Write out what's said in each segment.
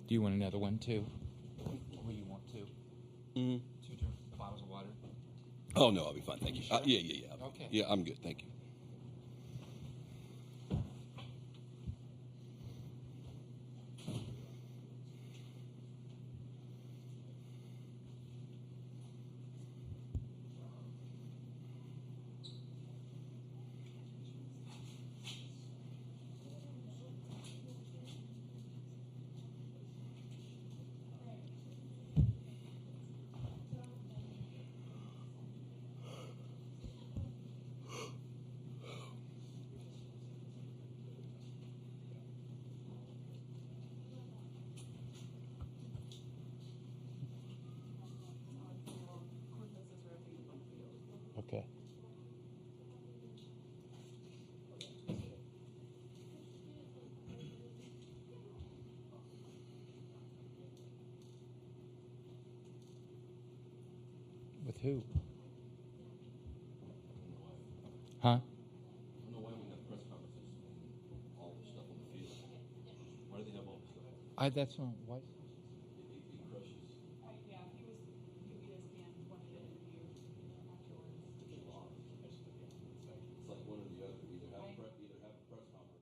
Do you want another one, too? Or you want two? Mm-hmm. 2 bottles of water? Oh, no, I'll be fine. Thank you. Sure? Yeah. Okay. Yeah, I'm good. Thank you. Okay. With who? Huh? I don't know why we have press conferences and all this stuff on the field. Why do they have all this stuff? That's not why. It crushes. Yeah, ESPN wanted to interview afterwards. It's like one or the other. Either have a press conference.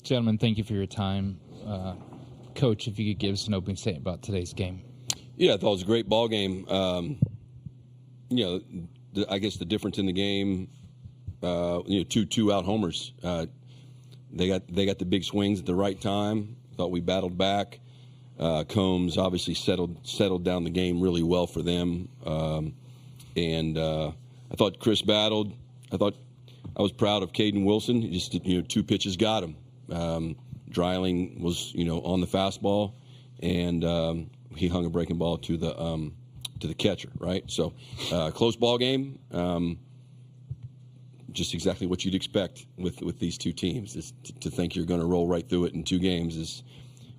Gentlemen, thank you for your time. Coach, if you could give us an opening statement about today's game. Yeah, I thought it was a great ball game. I guess the difference in the game, two out homers. They got the big swings at the right time. Thought we battled back. Combs obviously settled down the game really well for them. I thought Chris battled. I was proud of Caden Wilson. He just 2 pitches got him. Dreiling was on the fastball, and he hung a breaking ball to the catcher. Right, so close ball game. Just exactly what you'd expect with these two teams. Is to think you're going to roll right through it in 2 games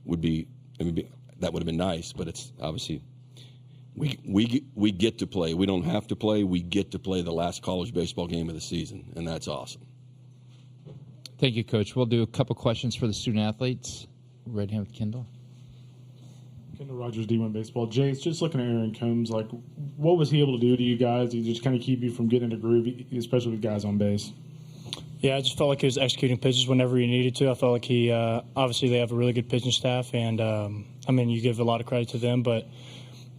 that would have been nice, but it's obviously we get to play. We don't have to play. We get to play the last college baseball game of the season, and that's awesome. Thank you, Coach. We'll do a couple questions for the student athletes. Right hand with Kendall. Kendall Rogers, D1 Baseball. Jace, just looking at Aaron Combs, like, what was he able to do to you guys? He just kind of keep you from getting into groove, especially with guys on base? Yeah, I just felt like he was executing pitches whenever he needed to. I felt like he obviously they have a really good pitching staff, and I mean, you give a lot of credit to them, but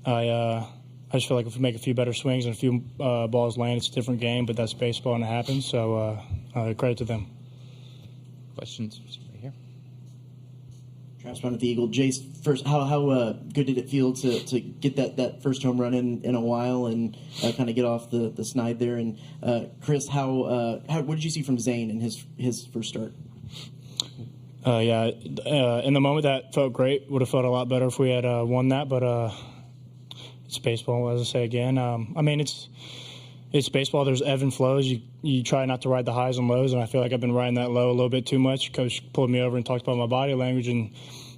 I just feel like if we make a few better swings and a few balls land, it's a different game, but that's baseball and it happens, so credit to them. Questions right here. Travis Brown at the Eagle. Jace, first, how good did it feel to get that first home run in a while and kind of get off the snide there? And Chris, what did you see from Zane in his first start? In the moment that felt great. Would have felt a lot better if we had won that, but it's baseball, as I say again. I mean, it's baseball. There's ebb and flows. You try not to ride the highs and lows, and I feel like I've been riding that low a little bit too much. Coach pulled me over and talked about my body language, and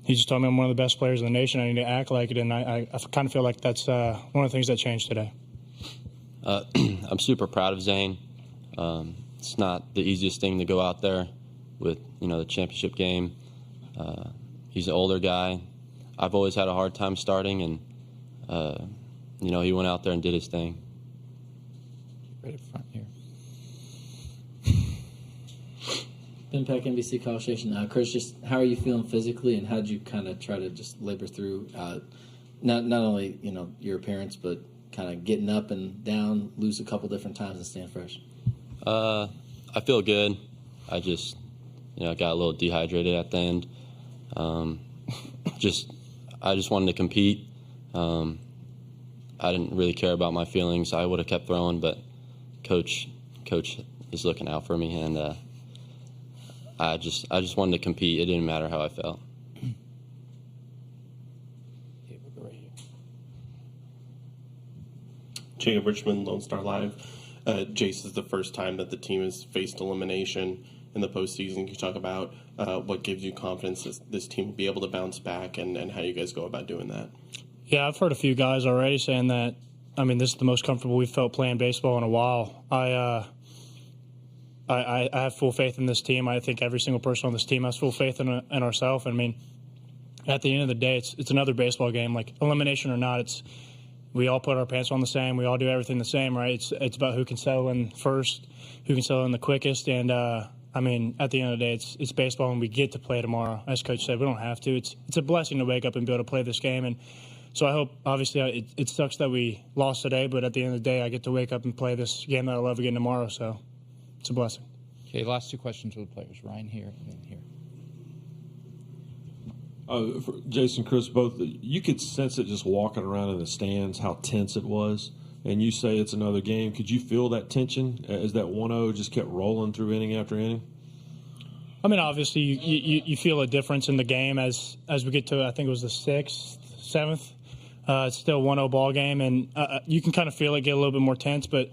he just told me I'm one of the best players in the nation. I need to act like it, and I kind of feel like that's one of the things that changed today. I'm super proud of Zane. It's not the easiest thing to go out there with, the championship game. He's an older guy. I've always had a hard time starting, and, he went out there and did his thing. Right up front here. Ben Peck, NBC College Station. Chris, just how are you feeling physically, and how did you kind of try to just labor through not only your appearance, but kind of getting up and down, lose a couple different times and staying fresh? I feel good. I just got a little dehydrated at the end. I just wanted to compete. I didn't really care about my feelings. I would have kept throwing, but coach is looking out for me, and I just wanted to compete. It didn't matter how I felt. Okay, we'll go right here. Jacob Richmond, Lone Star Live. Jace, is the first time that the team has faced elimination in the postseason. Can you talk about what gives you confidence that this team will be able to bounce back, and how you guys go about doing that? Yeah, I've heard a few guys already saying that, this is the most comfortable we've felt playing baseball in a while. I have full faith in this team. I think every single person on this team has full faith in ourselves. At the end of the day, it's another baseball game. Like, elimination or not, we all put our pants on the same. We all do everything the same, right? It's about who can settle in first, who can settle in the quickest. And, at the end of the day, it's baseball, and we get to play tomorrow. As Coach said, we don't have to. It's a blessing to wake up and be able to play this game. And so I hope, obviously, it sucks that we lost today, but at the end of the day, I get to wake up and play this game that I love again tomorrow. So it's a blessing. Okay, last two questions for the players. Ryan here and then here. For Jason, Chris, both, you could sense it just walking around in the stands, how tense it was. And you say it's another game. Could you feel that tension as that 1-0 just kept rolling through inning after inning? Obviously, you feel a difference in the game as we get to, I think it was the 6th, 7th. It's still a 1-0 ball game, and you can kind of feel it get a little bit more tense, but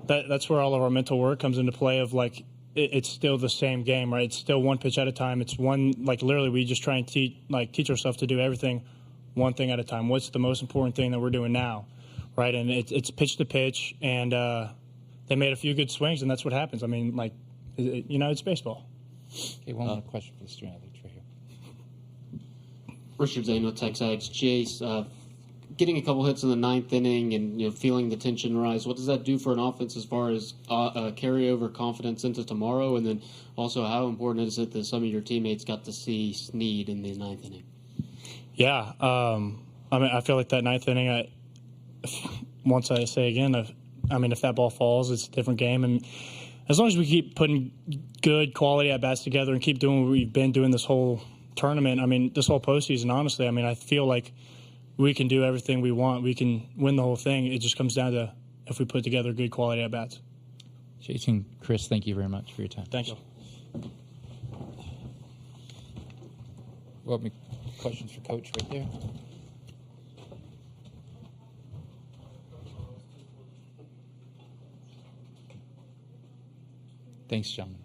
that's where all of our mental work comes into play of, like, it's still the same game, right? It's still one pitch at a time. It's one, like, literally we just try and teach ourselves to do everything one thing at a time. What's the most important thing that we're doing now, right? And it's pitch to pitch, and they made a few good swings, and that's what happens. It's baseball. Okay, one more question for the student athletes right here. Richard Zane with Texags. Jace, getting a couple hits in the 9th inning and feeling the tension rise, what does that do for an offense as far as carryover confidence into tomorrow? And then also, how important is it that some of your teammates got to see Snead in the 9th inning? Yeah, I feel like that 9th inning. Once I say again, if that ball falls, it's a different game. And as long as we keep putting good quality at bats together and keep doing what we've been doing this whole tournament, this whole postseason, honestly, I feel like we can do everything we want. We can win the whole thing. It just comes down to if we put together good quality at bats. Jason, Chris, thank you very much for your time. Thank you. Well, questions for Coach right there. Thanks, gentlemen.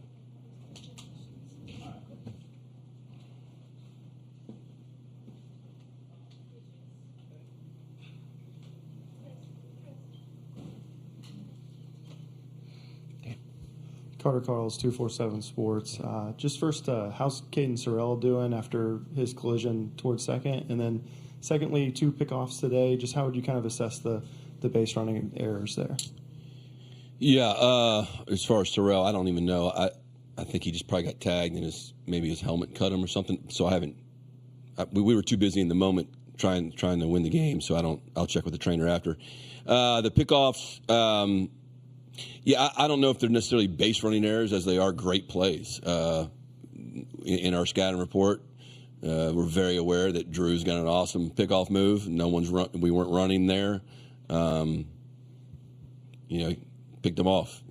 Carter Carls, 247 Sports. Just first, how's Caden Sorrell doing after his collision towards second? And then secondly, 2 pickoffs today. Just how would you kind of assess the base running errors there? Yeah, as far as Sorrell, I don't even know. I think he just probably got tagged and maybe his helmet cut him or something. So we were too busy in the moment trying to win the game. So I'll check with the trainer after. The pickoffs, I don't know if they're necessarily base running errors as they are great plays. In our scouting report, we're very aware that Drew's got an awesome pickoff move. We weren't running there. Picked them off.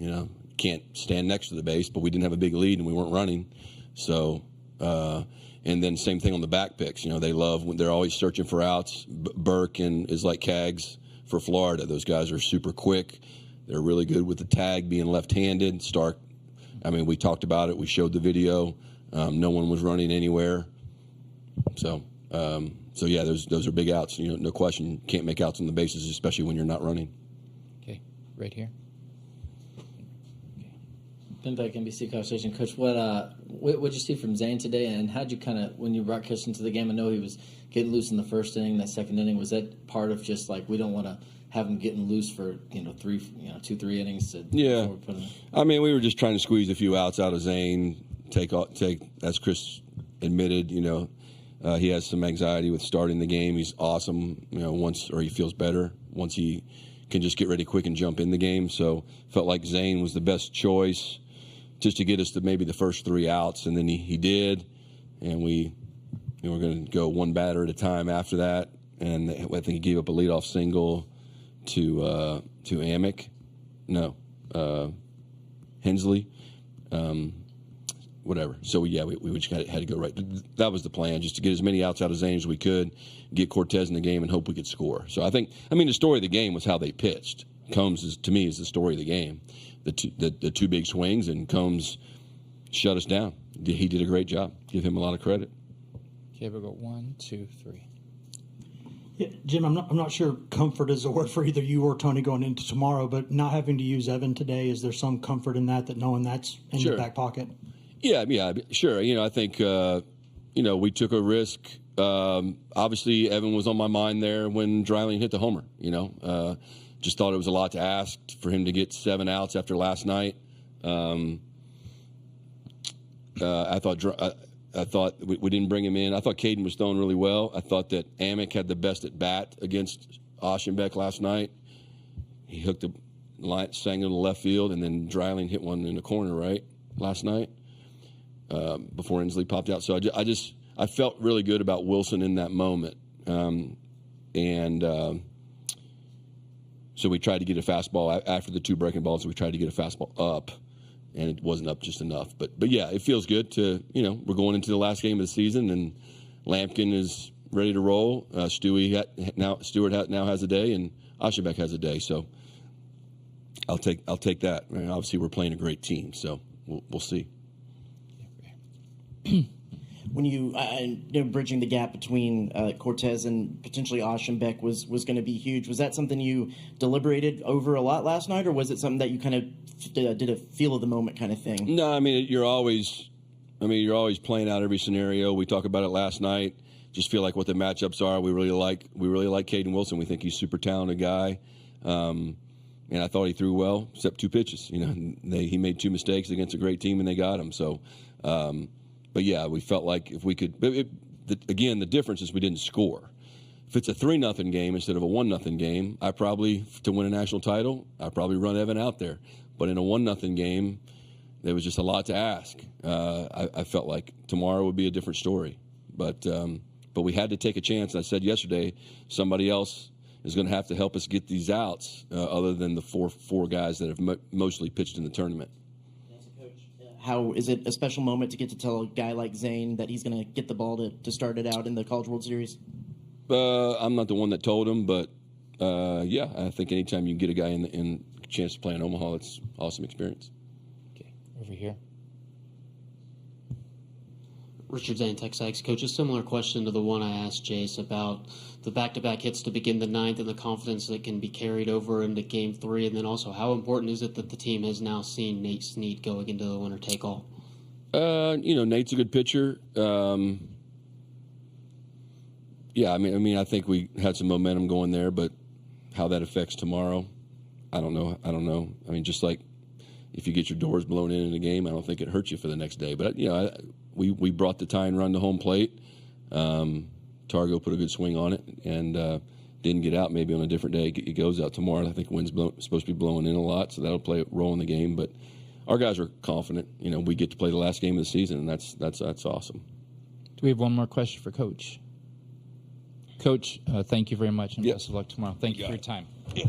Can't stand next to the base, but we didn't have a big lead and we weren't running. So, and then same thing on the back picks. They love when they're always searching for outs. Burke is like Cags for Florida. Those guys are super quick. They're really good with the tag being left-handed. Stark, we talked about it. We showed the video. No one was running anywhere. So yeah, those are big outs. No question. Can't make outs on the bases, especially when you're not running. Okay, right here. Ben Beck, NBC College Station. Coach, what'd you see from Zane today, and how'd you when you brought Chris into the game? I know he was getting loose in the first inning, that second inning. Was that part of just we don't want to have him getting loose for 2-3 innings? Yeah, we were just trying to squeeze a few outs out of Zane. Take as Chris admitted, he has some anxiety with starting the game. He's awesome, he feels better once he can just get ready quick and jump in the game. So felt like Zane was the best choice just to get us to maybe the first 3 outs, and then he did, and we were going to go one batter at a time after that, and I think he gave up a leadoff single to Amick, Hensley, whatever. So we just had to go right. That was the plan, just to get as many outs out of Zane as we could, get Cortez in the game, and hope we could score. So the story of the game was how they pitched. Combs to me is the story of the game. The two big swings, and Combs shut us down. He did a great job. Give him a lot of credit. Okay, we'll go 1, 2, 3. Yeah, Jim, I'm not sure comfort is a word for either you or Tony going into tomorrow, but not having to use Evan today, is there some comfort in that knowing that's in your back pocket? Yeah, sure. I think we took a risk. Obviously, Evan was on my mind there when Dreiling hit the homer. Just thought it was a lot to ask for him to get 7 outs after last night. I thought we didn't bring him in. I thought Caden was throwing really well. I thought that Amick had the best at bat against Oschenbeck last night. He hooked the line, sang in the left field, and then Dreiling hit one in the corner right last night before Inslee popped out. So I felt really good about Wilson in that moment, so we tried to get a fastball after the 2 breaking balls. We tried to get a fastball up, and it wasn't up just enough. But yeah, it feels good to we're going into the last game of the season, and Lampkin is ready to roll. Stewart now has a day, and Oschenbeck has a day. So I'll take that. Obviously, we're playing a great team, so we'll see. When you bridging the gap between Cortez and potentially Oschenbeck was going to be huge. Was that something you deliberated over a lot last night, or was it something that you kind of did a feel of the moment kind of thing? No, you're always playing out every scenario. We talked about it last night. Just feel like what the matchups are. We really like Caden Wilson. We think he's a super talented guy, and I thought he threw well, except 2 pitches. He made 2 mistakes against a great team, and they got him. So. But yeah, we felt like if we could. Again, the difference is we didn't score. If it's a 3-0 game instead of a 1-0 game, to win a national title, I probably run Evan out there. But in a 1-0 game, there was just a lot to ask. I felt like tomorrow would be a different story. But we had to take a chance. I said yesterday, somebody else is going to have to help us get these outs, other than the four guys that have mostly pitched in the tournament. How is it a special moment to get to tell a guy like Zane that he's going to get the ball to start it out in the College World Series? I'm not the one that told him, but yeah, I think anytime you get a guy in a chance to play in Omaha, it's an awesome experience. Okay, over here. Richard Zantek, Sykes coach. A similar question to the one I asked Jace about the back-to-back hits to begin the ninth and the confidence that can be carried over into Game 3, and then also how important is it that the team has now seen Nate Snead going into the winner-take-all? Nate's a good pitcher. Yeah, I mean, I think we had some momentum going there, but how that affects tomorrow, I don't know. I mean, just like if you get your doors blown in a game, I don't think it hurts you for the next day. But we brought the tying run to home plate. Targo put a good swing on it and didn't get out. Maybe on a different day it goes out tomorrow. I think wind's supposed to be blowing in a lot, so that'll play a role in the game. But our guys are confident. We get to play the last game of the season, and that's awesome. Do we have one more question for Coach? Coach, thank you very much, and best of luck tomorrow. Thank you for your time. Yeah.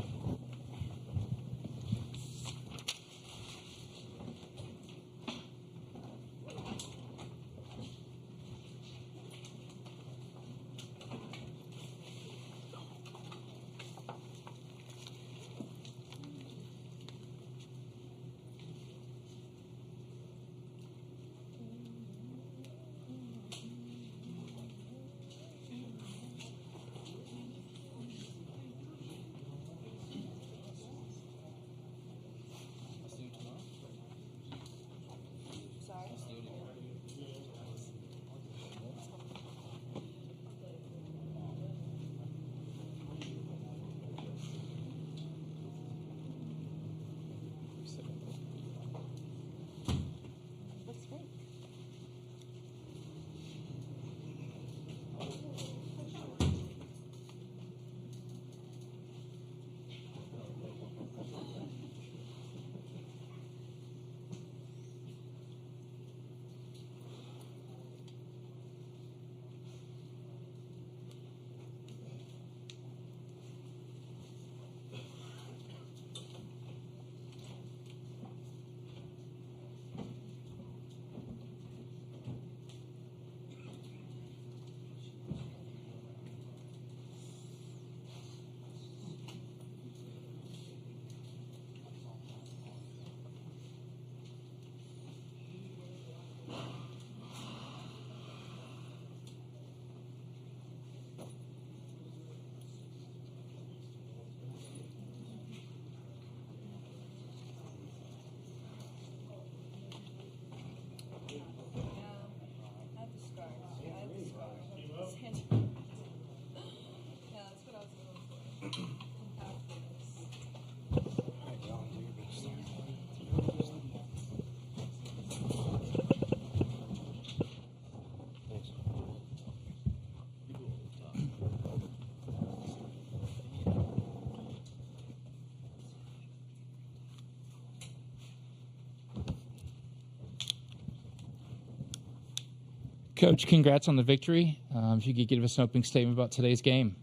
Coach, congrats on the victory. If you could give us an opening statement about today's game.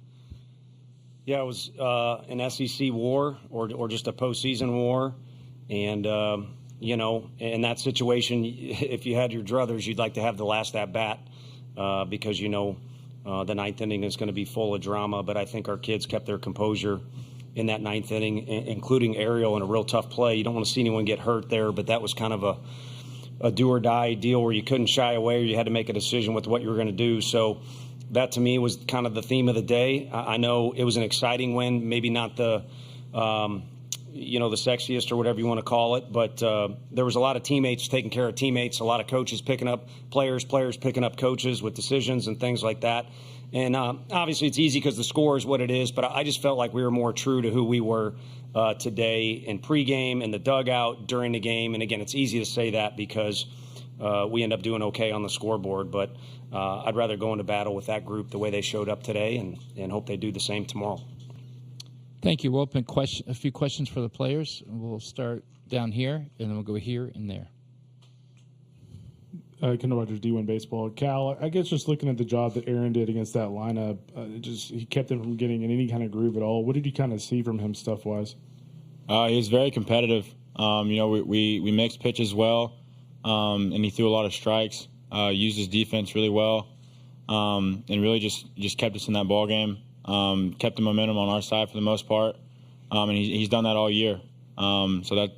Yeah, it was an SEC war or just a postseason war. And, in that situation, if you had your druthers, you'd like to have the last at-bat because, the ninth inning is going to be full of drama. But I think our kids kept their composure in that ninth inning, including Ariel in a real tough play. You don't want to see anyone get hurt there, but that was kind of a do-or-die deal where you couldn't shy away or you had to make a decision with what you were going to do. So that, to me, was kind of the theme of the day. I know it was an exciting win, maybe not the sexiest or whatever you want to call it, but there was a lot of teammates taking care of teammates, a lot of coaches picking up players picking up coaches with decisions and things like that. And obviously it's easy because the score is what it is, but I just felt like we were more true to who we were today in pregame, in the dugout, during the game. And again, it's easy to say that because we end up doing okay on the scoreboard, but I'd rather go into battle with that group the way they showed up today and hope they do the same tomorrow. Thank you. We'll open a few questions for the players. We'll start down here, and then we'll go here and there. Kendall Rogers, D1 Baseball. Cal, I guess just looking at the job that Aaron did against that lineup, he kept them from getting in any kind of groove at all. What did you kind of see from him stuff-wise? He was very competitive. We mixed pitches well, and he threw a lot of strikes, used his defense really well, and really just kept us in that ball game. Kept the momentum on our side for the most part, and he's done that all year. So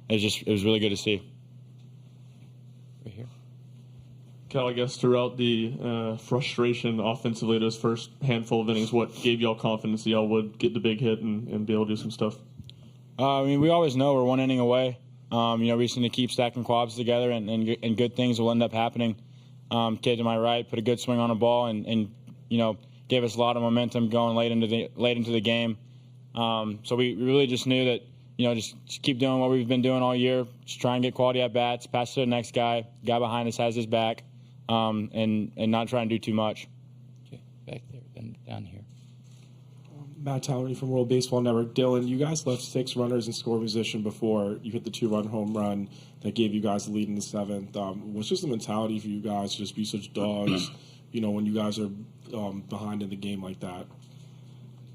it was really good to see. Right here. Cal, I guess throughout the frustration offensively, those first handful of innings, what gave y'all confidence that y'all would get the big hit and be able to do some stuff? I mean, we always know we're one inning away. We just need to keep stacking quads together, and good things will end up happening. Kid to my right put a good swing on the ball, and gave us a lot of momentum going late into the game. So we really just knew that just keep doing what we've been doing all year. Just try and get quality at bats, pass to the next guy. Guy behind us has his back, and not try and do too much. Okay, back there, then down here. Matt Townley from World Baseball Network. Dylan, you guys left 6 runners in score position before you hit the 2-run home run that gave you guys the lead in the 7th. What's just the mentality for you guys to just be such dogs, when you guys are behind in the game like that?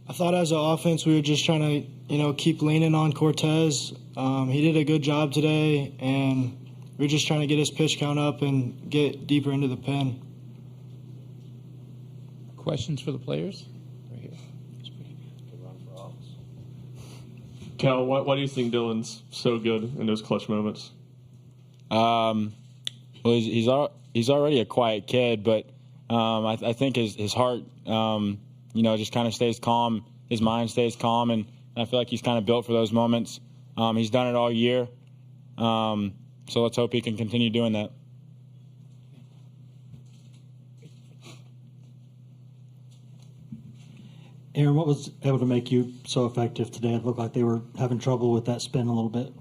I thought as an offense we were just trying to, keep leaning on Cortez. He did a good job today, and we were just trying to get his pitch count up and get deeper into the pen. Questions for the players? Right here. Cal, why do you think Dylan's so good in those clutch moments? Well, he's already a quiet kid, but I think his heart, just kind of stays calm. His mind stays calm, and I feel like he's kind of built for those moments. He's done it all year, so let's hope he can continue doing that. Aaron, what was able to make you so effective today? It looked like they were having trouble with that spin a little bit.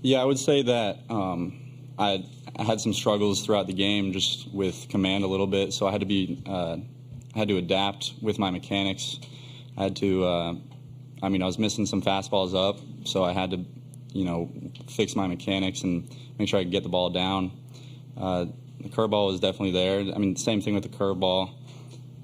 Yeah, I would say that I had some struggles throughout the game just with command a little bit, so I had to adapt with my mechanics. I had to, I was missing some fastballs up, so I had to, fix my mechanics and make sure I could get the ball down. The curveball was definitely there. Same thing with the curveball.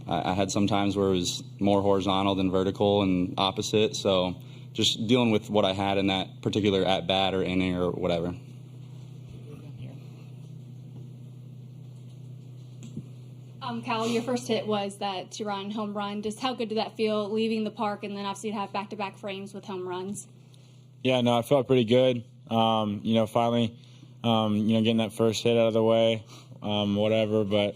I had some times where it was more horizontal than vertical and opposite, so just dealing with what I had in that particular at-bat or inning or whatever. Cal, your first hit was that 2-run home run. Just how good did that feel leaving the park and then obviously to have back-to-back frames with home runs? Yeah, no, I felt pretty good. Finally, getting that first hit out of the way, whatever. But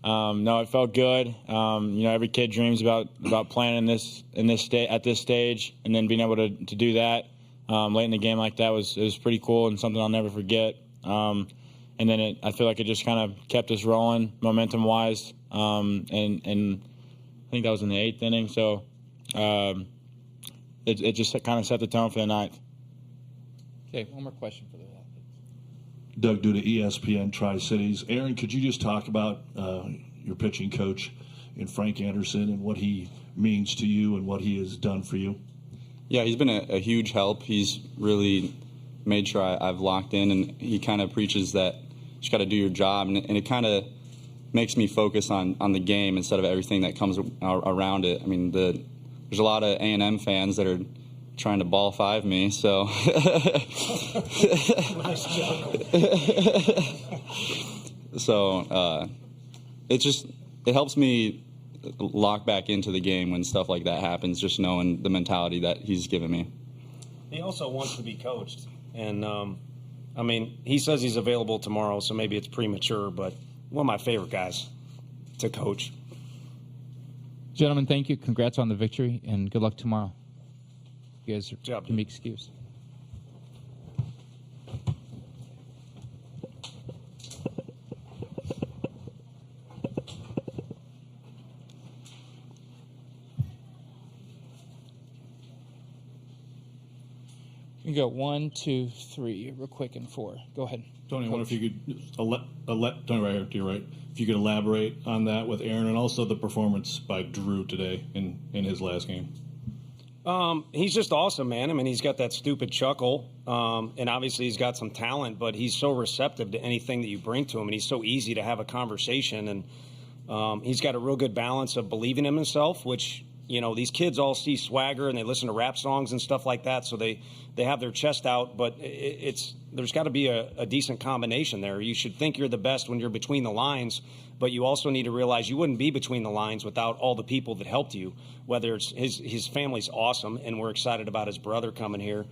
no, it felt good. Every kid dreams about playing at this stage, and then being able to do that late in the game like that was pretty cool and something I'll never forget. And then I feel like it just kind of kept us rolling momentum-wise, and I think that was in the 8th inning. So it just kind of set the tone for the 9th. Okay, one more question for the Doug Duda, ESPN Tri-Cities. Aaron, could you just talk about your pitching coach in Frank Anderson and what he means to you and what he has done for you? Yeah, he's been a huge help. He's really made sure I've locked in, and he kind of preaches that you just got to do your job, and it kind of makes me focus on the game instead of everything that comes around it. There's a lot of A&M fans that are trying to ball 5 me, so Nice joke. so it helps me lock back into the game when stuff like that happens, just knowing the mentality that he's given me. He also wants to be coached, and he says he's available tomorrow, so maybe it's premature, but one of my favorite guys to coach. Gentlemen, thank you. Congrats on the victory, and good luck tomorrow. You guys can be excused. You go 1, 2, 3, real quick, and 4. Go ahead. Tony, I wonder if you could, Tony, right here to your right, if you could elaborate on that with Aaron and also the performance by Drew today in his last game. He's just awesome, man. He's got that stupid chuckle, and obviously he's got some talent, but he's so receptive to anything that you bring to him, and he's so easy to have a conversation, and he's got a real good balance of believing in himself, which, these kids all see swagger and they listen to rap songs and stuff like that, so they have their chest out, but there's got to be a decent combination there. You should think you're the best when you're between the lines, but you also need to realize you wouldn't be between the lines without all the people that helped you, whether it's his family's awesome, and we're excited about his brother coming here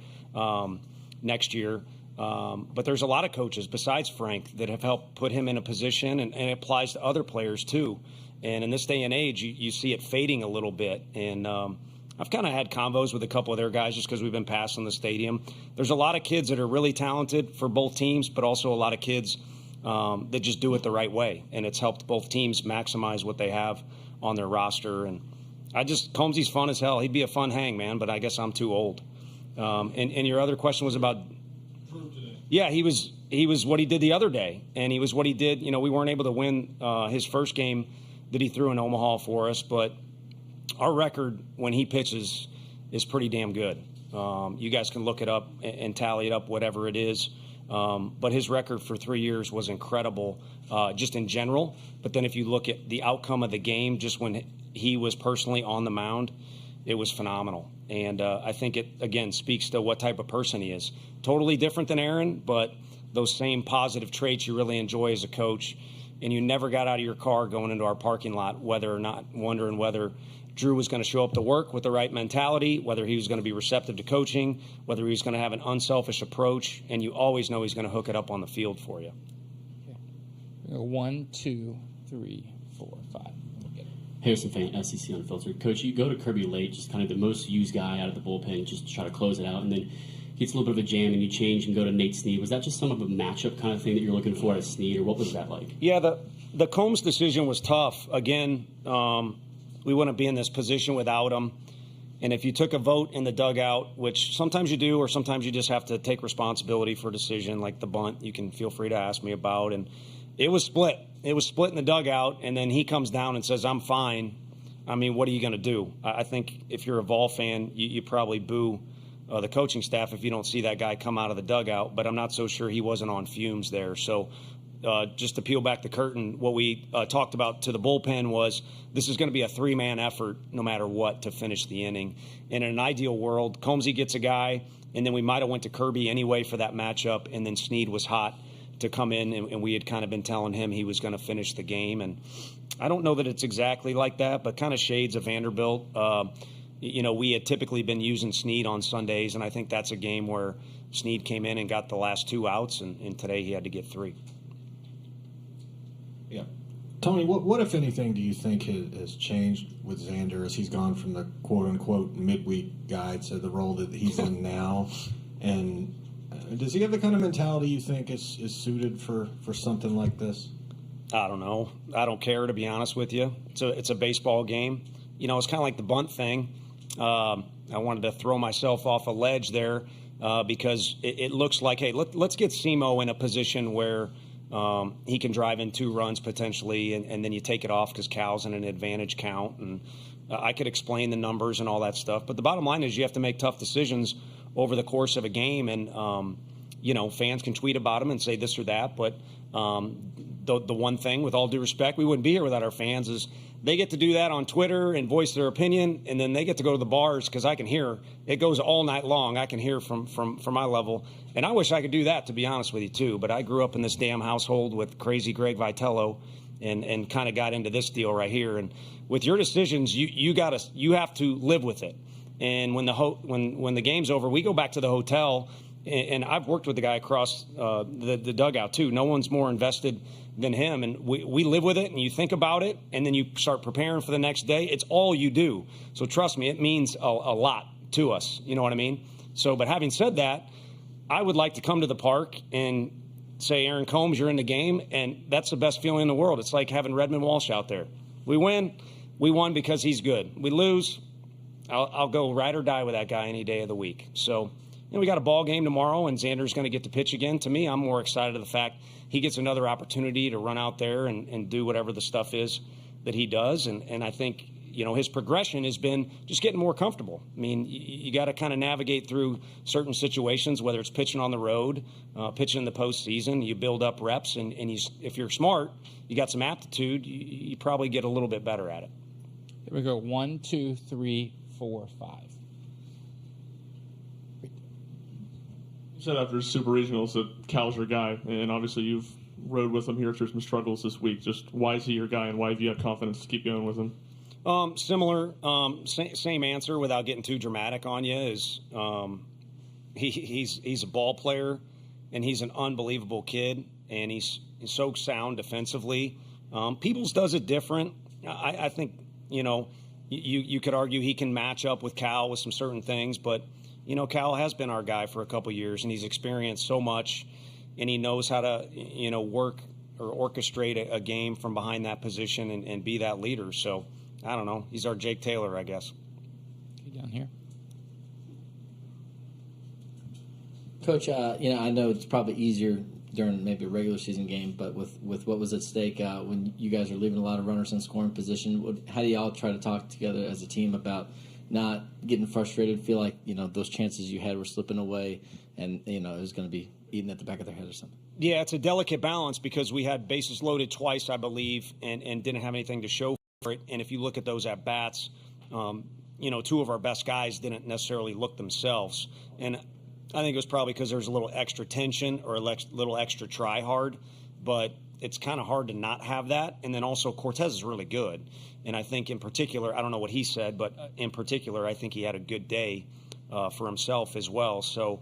next year. But there's a lot of coaches besides Frank that have helped put him in a position, and it applies to other players too. And in this day and age, you see it fading a little bit. And I've kind of had convos with a couple of their guys just because we've been passing the stadium. There's a lot of kids that are really talented for both teams, but also a lot of kids that just do it the right way. And it's helped both teams maximize what they have on their roster. And Combsy's fun as hell. He'd be a fun hang, man, but I guess I'm too old. And your other question was about... Yeah, he was what he did the other day, and he was what he did. We weren't able to win his first game that he threw in Omaha for us, but our record when he pitches is pretty damn good. You guys can look it up and tally it up, whatever it is. But his record for 3 years was incredible, just in general. But then if you look at the outcome of the game, just when he was personally on the mound, it was phenomenal. And I think it, again, speaks to what type of person he is. Totally different than Aaron, but those same positive traits you really enjoy as a coach. And you never got out of your car going into our parking lot, wondering whether Drew was going to show up to work with the right mentality, whether he was going to be receptive to coaching, whether he was going to have an unselfish approach. And you always know he's going to hook it up on the field for you. Okay. 1, 2, 3, 4, 5. Harrison Fan, SEC Unfiltered. Coach, you go to Kirby late, just kind of the most used guy out of the bullpen, just to try to close it out, and then gets a little bit of a jam, and you change and go to Nate Snead. Was that just some of a matchup kind of thing that you're looking for as Snead, or what was that like? Yeah, the Combs decision was tough. Again, we wouldn't be in this position without him. And if you took a vote in the dugout, which sometimes you do, or sometimes you just have to take responsibility for a decision like the bunt, you can feel free to ask me about. And it was split. It was split in the dugout, and then he comes down and says, I'm fine. I mean, what are you going to do? I think if you're a Vol fan, you probably boo the coaching staff if you don't see that guy come out of the dugout, but I'm not so sure he wasn't on fumes there. So just to peel back the curtain, what we talked about to the bullpen was this is going to be a three-man effort no matter what to finish the inning. And in an ideal world, Combsy gets a guy, and then we might have went to Kirby anyway for that matchup, and then Snead was hot to come in, and we had kind of been telling him he was going to finish the game. And I don't know that it's exactly like that, but kind of shades of Vanderbilt. We had typically been using Snead on Sundays, and I think that's a game where Snead came in and got the last 2 outs, and today he had to get 3. Yeah. Tony, what if anything, do you think has changed with Xander as he's gone from the quote-unquote midweek guy to the role that he's in now? And does he have the kind of mentality you think is suited for something like this? I don't know. I don't care, to be honest with you. It's a baseball game. It's kind of like the bunt thing. I wanted to throw myself off a ledge there because it looks like, hey, let's get Simo in a position where he can drive in 2 runs potentially, and then you take it off because Cal's in an advantage count. And I could explain the numbers and all that stuff. But the bottom line is you have to make tough decisions over the course of a game, and fans can tweet about them and say this or that, but the one thing, with all due respect, we wouldn't be here without our fans, is they get to do that on Twitter and voice their opinion, and then they get to go to the bars because I can hear it goes all night long. I can hear from my level, and I wish I could do that, to be honest with you too. But I grew up in this damn household with crazy Greg Vitello, and kind of got into this deal right here. And with your decisions, you have to live with it. And when the game's over, we go back to the hotel, and I've worked with the guy across the dugout too. No one's more invested than him, and we live with it, and you think about it, and then you start preparing for the next day. It's all you do. So trust me, it means a lot to us. You know what I mean? So, but having said that, I would like to come to the park and say, Aaron Combs, you're in the game, and that's the best feeling in the world. It's like having Redmond Walsh out there. We win, we won because he's good. We lose, I'll go ride or die with that guy any day of the week. So, we got a ball game tomorrow, and Xander's going to get to pitch again. To me, I'm more excited of the fact he gets another opportunity to run out there and do whatever the stuff is that he does. And I think, his progression has been just getting more comfortable. I mean, you got to kind of navigate through certain situations, whether it's pitching on the road, pitching in the postseason. You build up reps, and if you're smart, you got some aptitude, you probably get a little bit better at it. Here we go. 1, 2, 3, 4, 5. You said after Super Regionals that Cal's your guy, and obviously you've rode with him here through some struggles this week. Just why is he your guy, and why have you had confidence to keep going with him? Similar, same answer without getting too dramatic on you is he's a ball player. and he's an unbelievable kid, and he's so sound defensively. Peoples does it different. I think, you could argue he can match up with Cal with some certain things, but, Cal has been our guy for a couple years, and he's experienced so much, and he knows how to, work or orchestrate a game from behind that position and be that leader. So, I don't know. He's our Jake Taylor, I guess. Okay, down here. Coach, I know it's probably easier during maybe a regular season game, but with what was at stake when you guys are leaving a lot of runners in scoring position, how do y'all try to talk together as a team about not getting frustrated, feel like, those chances you had were slipping away and, it was going to be eating at the back of their head or something? Yeah, it's a delicate balance because we had bases loaded twice, I believe, and didn't have anything to show for it. And if you look at those at-bats, two of our best guys didn't necessarily look themselves. And I think it was probably because there was a little extra tension or a little extra try hard, but it's kind of hard to not have that. And then also Cortez is really good. And I think in particular, I don't know what he said, but in particular, I think he had a good day for himself as well. So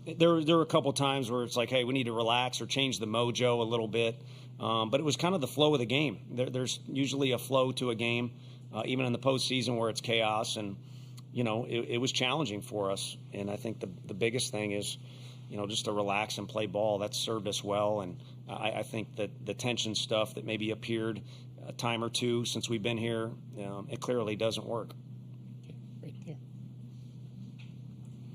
there were a couple times where it's like, hey, we need to relax or change the mojo a little bit. But it was kind of the flow of the game. There's usually a flow to a game, even in the postseason where it's chaos. And it was challenging for us. And I think the biggest thing is, just to relax and play ball. That's served us well. And I think that the tension stuff that maybe appeared a time or two since we've been here, it clearly doesn't work. Okay, right there.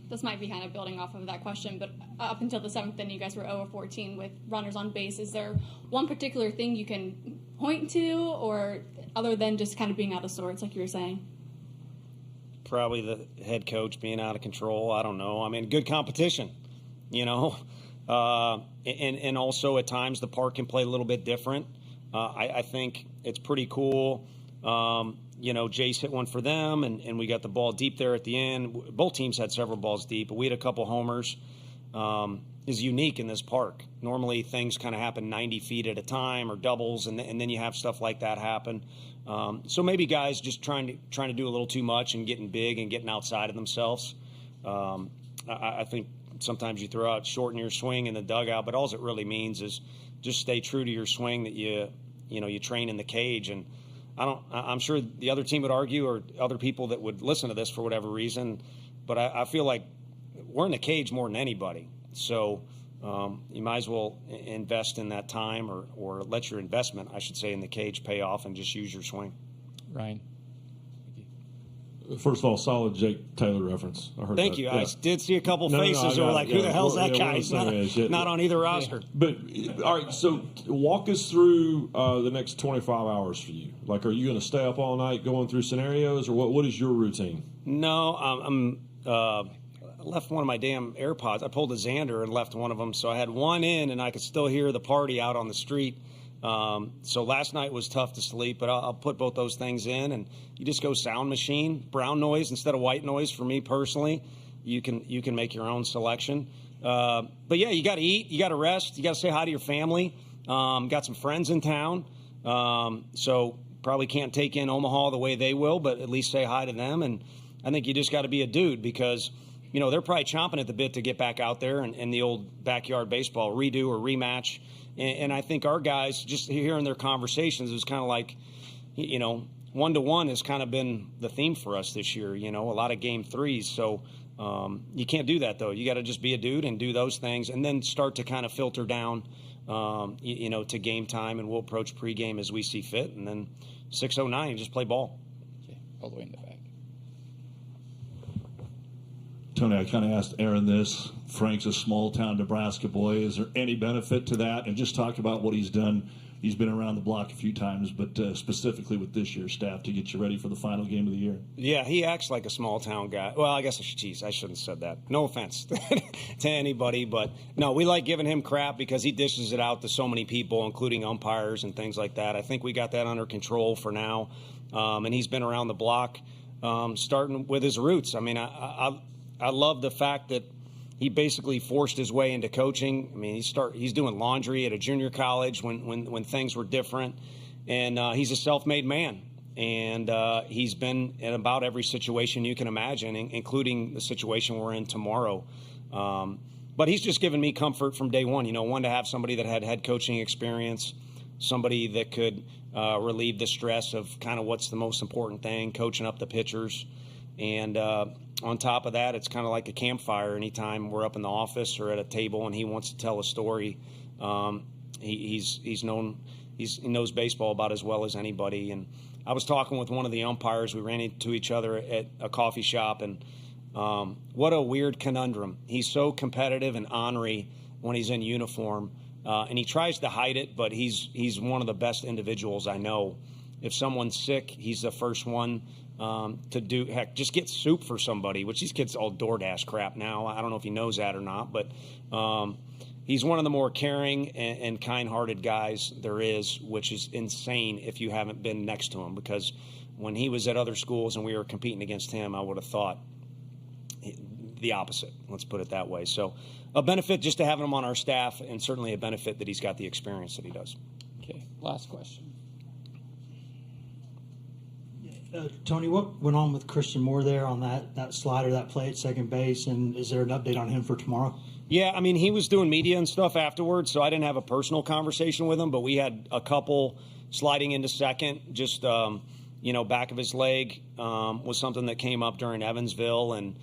This might be kind of building off of that question, but up until the 7th inning, you guys were 0-14 with runners on base. Is there one particular thing you can point to, or other than just kind of being out of sorts, like you were saying? Probably the head coach being out of control. I don't know. I mean, good competition, and also at times the park can play a little bit different. I think it's pretty cool. Jace hit one for them, and we got the ball deep there at the end. Both teams had several balls deep, but we had a couple homers. Is unique in this park. Normally things kind of happen 90 feet at a time or doubles, and then you have stuff like that happen. So maybe guys just trying to do a little too much and getting big and getting outside of themselves. I think sometimes you throw out shorten your swing in the dugout, but all it really means is just stay true to your swing that you train in the cage. And I'm sure the other team would argue, or other people that would listen to this for whatever reason, but I feel like we're in the cage more than anybody. So you might as well invest in that time or let your investment, I should say, in the cage pay off and just use your swing. Ryan. First of all, solid Jake Taylor reference. I heard Thank that. you. Yeah. I did see a couple faces that were like, who the hell's that guy? He's not on either roster. But, all right, so walk us through the next 25 hours for you. Like, are you going to stay up all night going through scenarios, or what is your routine? No, I left one of my damn AirPods. I pulled a Xander and left one of them, so I had one in, and I could still hear the party out on the street. So last night was tough to sleep, but I'll put both those things in, and you just go sound machine, brown noise instead of white noise. For me personally, you can make your own selection. But yeah, you got to eat, you got to rest, you got to say hi to your family. Got some friends in town, so probably can't take in Omaha the way they will, but at least say hi to them. And I think you just got to be a dude because they're probably chomping at the bit to get back out there and the old backyard baseball redo or rematch. And I think our guys, just hearing their conversations, it was kind of like, 1-to-1 has kind of been the theme for us this year, a lot of game threes. So you can't do that, though. You got to just be a dude and do those things and then start to kind of filter down, to game time. And we'll approach pregame as we see fit. And then 6:09, you just play ball. Okay, all the way in the back. Tony, I kind of asked Aaron this. Frank's a small-town Nebraska boy. Is there any benefit to that? And just talk about what he's done. He's been around the block a few times, but specifically with this year's staff to get you ready for the final game of the year. Yeah, he acts like a small-town guy. Well, I guess I shouldn't have said that. No offense to anybody, but no, we like giving him crap because he dishes it out to so many people, including umpires and things like that. I think we got that under control for now, and he's been around the block starting with his roots. I mean, I love the fact that he basically forced his way into coaching. I mean, he's doing laundry at a junior college when things were different, and he's a self-made man. And he's been in about every situation you can imagine, including the situation we're in tomorrow. but he's just given me comfort from day one. One, to have somebody that had head coaching experience, somebody that could relieve the stress of kind of what's the most important thing, coaching up the pitchers. And on top of that, it's kind of like a campfire. Anytime we're up in the office or at a table and he wants to tell a story, he knows baseball about as well as anybody. And I was talking with one of the umpires. We ran into each other at a coffee shop, and what a weird conundrum. He's so competitive and ornery when he's in uniform, and he tries to hide it, but he's one of the best individuals I know. If someone's sick, he's the first one to do, heck, just get soup for somebody, which these kids all DoorDash crap now. I don't know if he knows that or not, but he's one of the more caring and kind-hearted guys there is, which is insane if you haven't been next to him, because when he was at other schools and we were competing against him, I would have thought the opposite. Let's put it that way. So a benefit just to having him on our staff, and certainly a benefit that he's got the experience that he does. Okay, last question. Tony, what went on with Christian Moore there on that slider, that play at second base, and is there an update on him for tomorrow? Yeah, I mean, he was doing media and stuff afterwards, so I didn't have a personal conversation with him, but we had a couple sliding into second, just, back of his leg was something that came up during Evansville, and,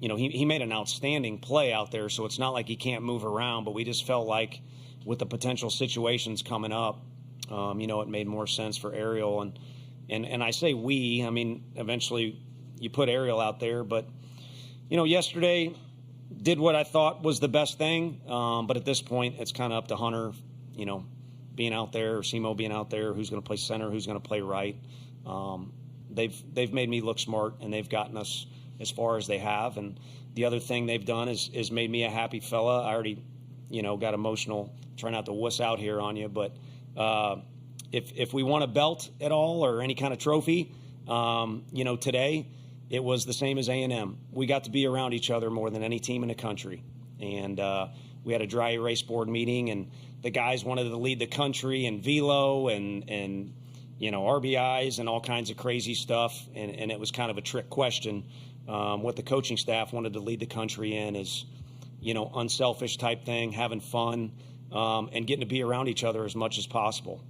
he made an outstanding play out there, so it's not like he can't move around, but we just felt like with the potential situations coming up, it made more sense for Ariel. And I say we, I mean, eventually you put Ariel out there, but, yesterday did what I thought was the best thing. But at this point, it's kind of up to Hunter, being out there, or Simo being out there, who's going to play center, who's going to play right. They've made me look smart, and they've gotten us as far as they have. And the other thing they've done is made me a happy fella. I already, got emotional. Try not to wuss out here on you, but if we won a belt at all or any kind of trophy, today it was the same as A&M. We got to be around each other more than any team in the country. And we had a dry erase board meeting, and the guys wanted to lead the country in velo and RBIs and all kinds of crazy stuff. And it was kind of a trick question. What the coaching staff wanted to lead the country in is, unselfish type thing, having fun, and getting to be around each other as much as possible.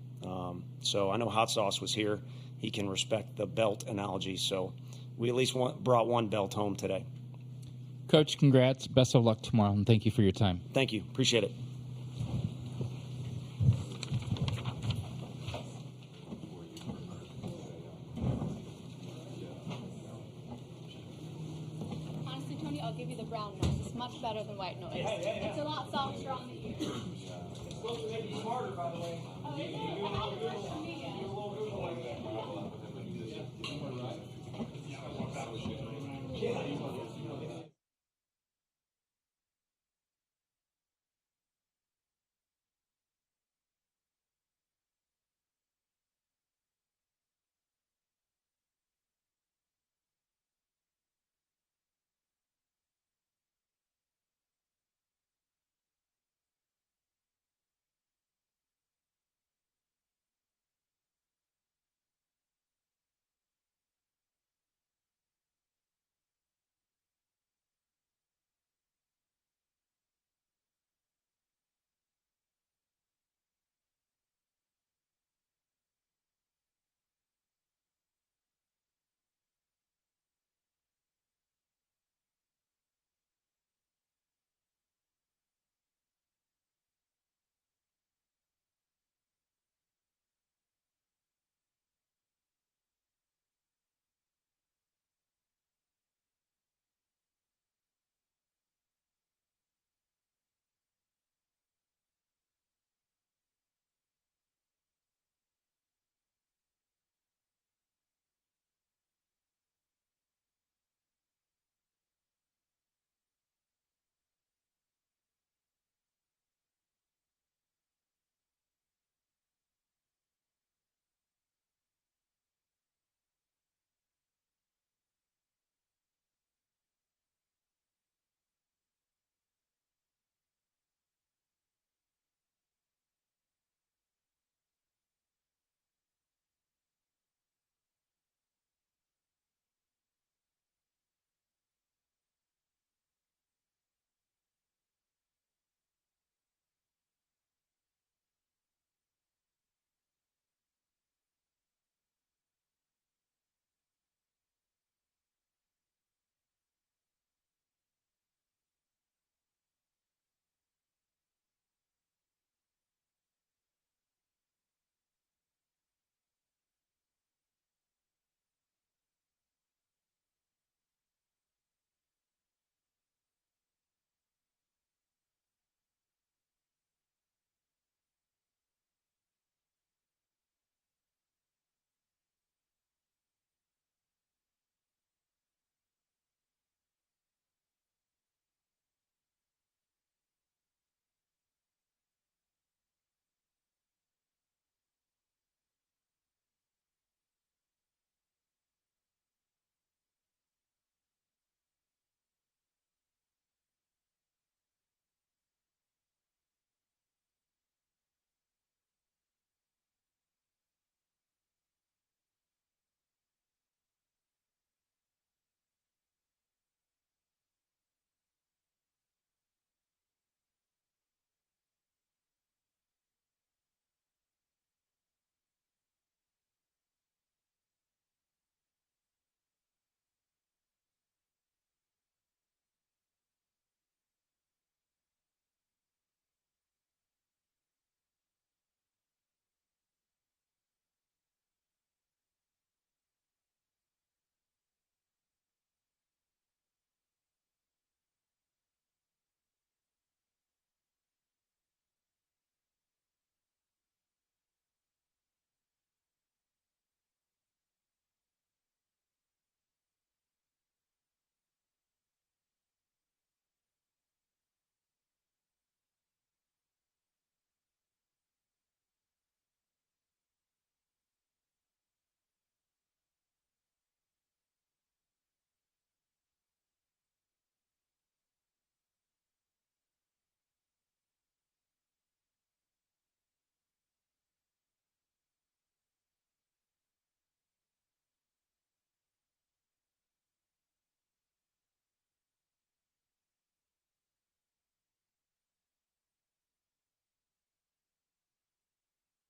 So I know Hot Sauce was here. He can respect the belt analogy. So we at least brought one belt home today. Coach, congrats. Best of luck tomorrow, and thank you for your time. Thank you. Appreciate it. Honestly, Tony, I'll give you the brown noise. It's much better than white noise. It's a lot softer on the ear. It's supposed to make you smarter, by the way. Oh, it is? I haven't touched the media. Yeah.